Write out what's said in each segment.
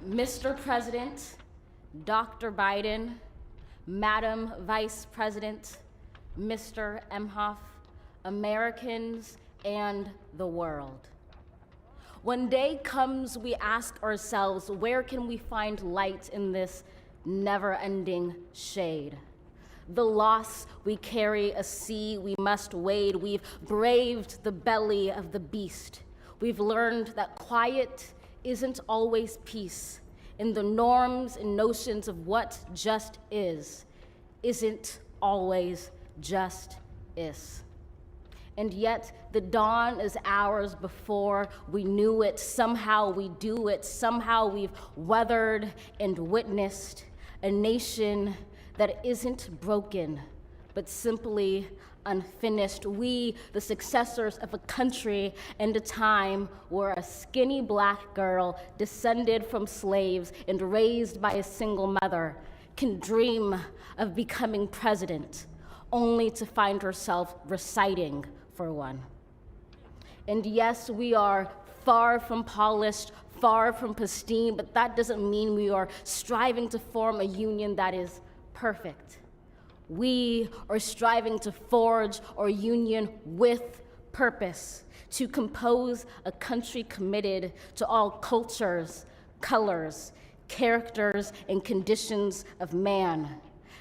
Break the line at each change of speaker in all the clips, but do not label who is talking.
Mr. President, Dr. Biden, Madam Vice President, Mr. Emhoff, Americans, and the world. When day comes, we ask ourselves, where can we find light in this never-ending shade? The loss we carry, a sea we must wade. We've braved the belly of the beast. We've learned that quiet isn't always peace, and the norms and notions of what just isn't always just is. And yet the dawn is ours before we knew it. Somehow we do it. Somehow we've weathered and witnessed a nation that isn't broken, but simply unfinished. We, the successors of a country and a time where a skinny black girl descended from slaves and raised by a single mother can dream of becoming president, only to find herself reciting for one. And yes, we are far from polished, far from pristine, but that doesn't mean we are striving to form a union that is perfect. We are striving to forge our union with purpose, to compose a country committed to all cultures, colors, characters, and conditions of man.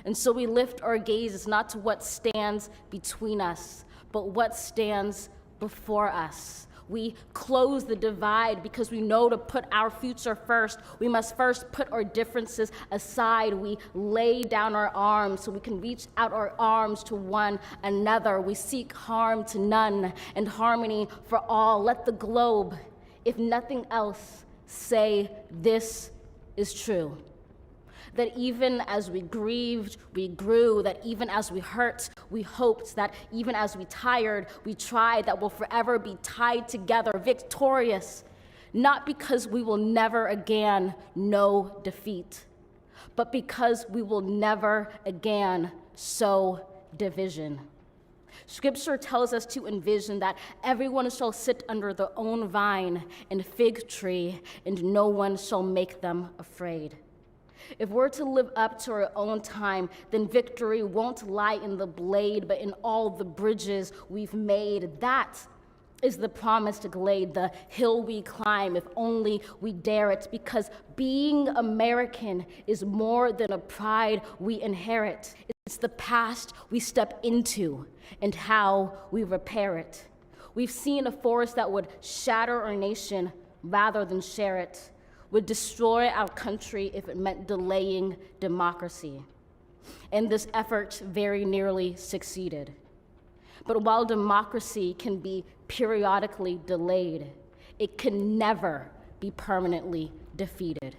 And so we lift our gaze not to what stands between us, but what stands before us. We close the divide because we know to put our future first, we must first put our differences aside. We lay down our arms so we can reach out our arms to one another. We seek harm to none and harmony for all. Let the globe, if nothing else, say this is true. That even as we grieved, we grew, that even as we hurt, we hoped, that even as we tired, we tried, that we'll forever be tied together, victorious, not because we will never again know defeat, but because we will never again sow division. Scripture tells us to envision that everyone shall sit under their own vine and fig tree, and no one shall make them afraid. If we're to live up to our own time, then victory won't lie in the blade, but in all the bridges we've made. That is the promised glade, the hill we climb, if only we dare it, because being American is more than a pride we inherit. It's the past we step into and how we repair it. We've seen a force that would shatter our nation rather than share it, would destroy our country if it meant delaying democracy. And this effort very nearly succeeded. But while democracy can be periodically delayed, it can never be permanently defeated.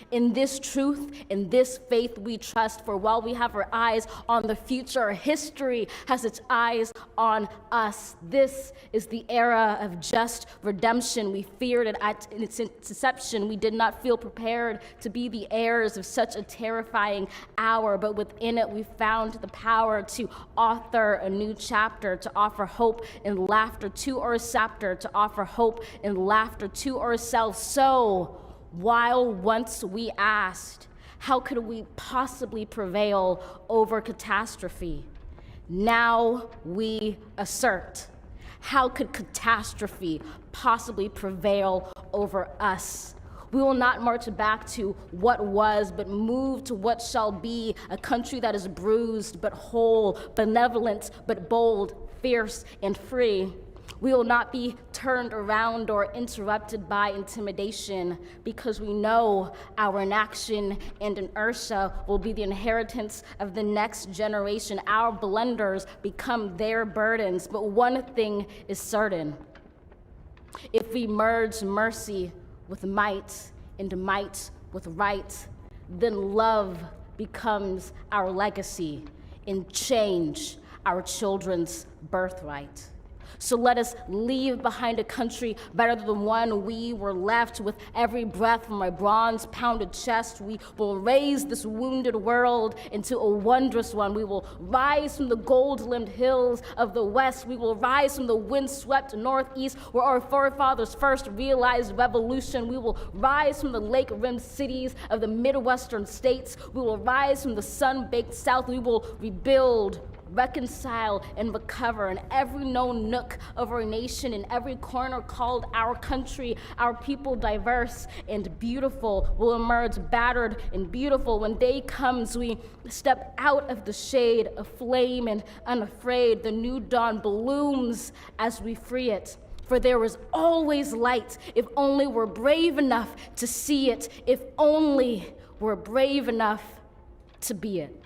In this truth, in this faith we trust, for while we have our eyes on the future, history has its eyes on us. This is the era of just redemption. We feared it at its inception. We did not feel prepared to be the heirs of such a terrifying hour, but within it we found the power to author a new chapter, to offer hope and laughter to our scepter, to offer hope and laughter to ourselves. So, while once we asked, how could we possibly prevail over catastrophe? Now we assert, how could catastrophe possibly prevail over us? We will not march back to what was, but move to what shall be, a country that is bruised but whole, benevolent but bold, fierce and free. We will not be turned around or interrupted by intimidation, because we know our inaction and inertia will be the inheritance of the next generation. Our blunders become their burdens, but one thing is certain. If we merge mercy with might and might with right, then love becomes our legacy and change our children's birthright. So let us leave behind a country better than the one we were left. With every breath from my bronze-pounded chest, we will raise this wounded world into a wondrous one. We will rise from the gold-limbed hills of the west. We will rise from the wind-swept northeast, where our forefathers first realized revolution. We will rise from the lake-rimmed cities of the Midwestern states. We will rise from the sun-baked south. We will rebuild, reconcile, and recover in every known nook of our nation, in every corner called our country. Our people, diverse and beautiful, will emerge battered and beautiful. When day comes, we step out of the shade, aflame and unafraid. The new dawn blooms as we free it. For there is always light, if only we're brave enough to see it, if only we're brave enough to be it.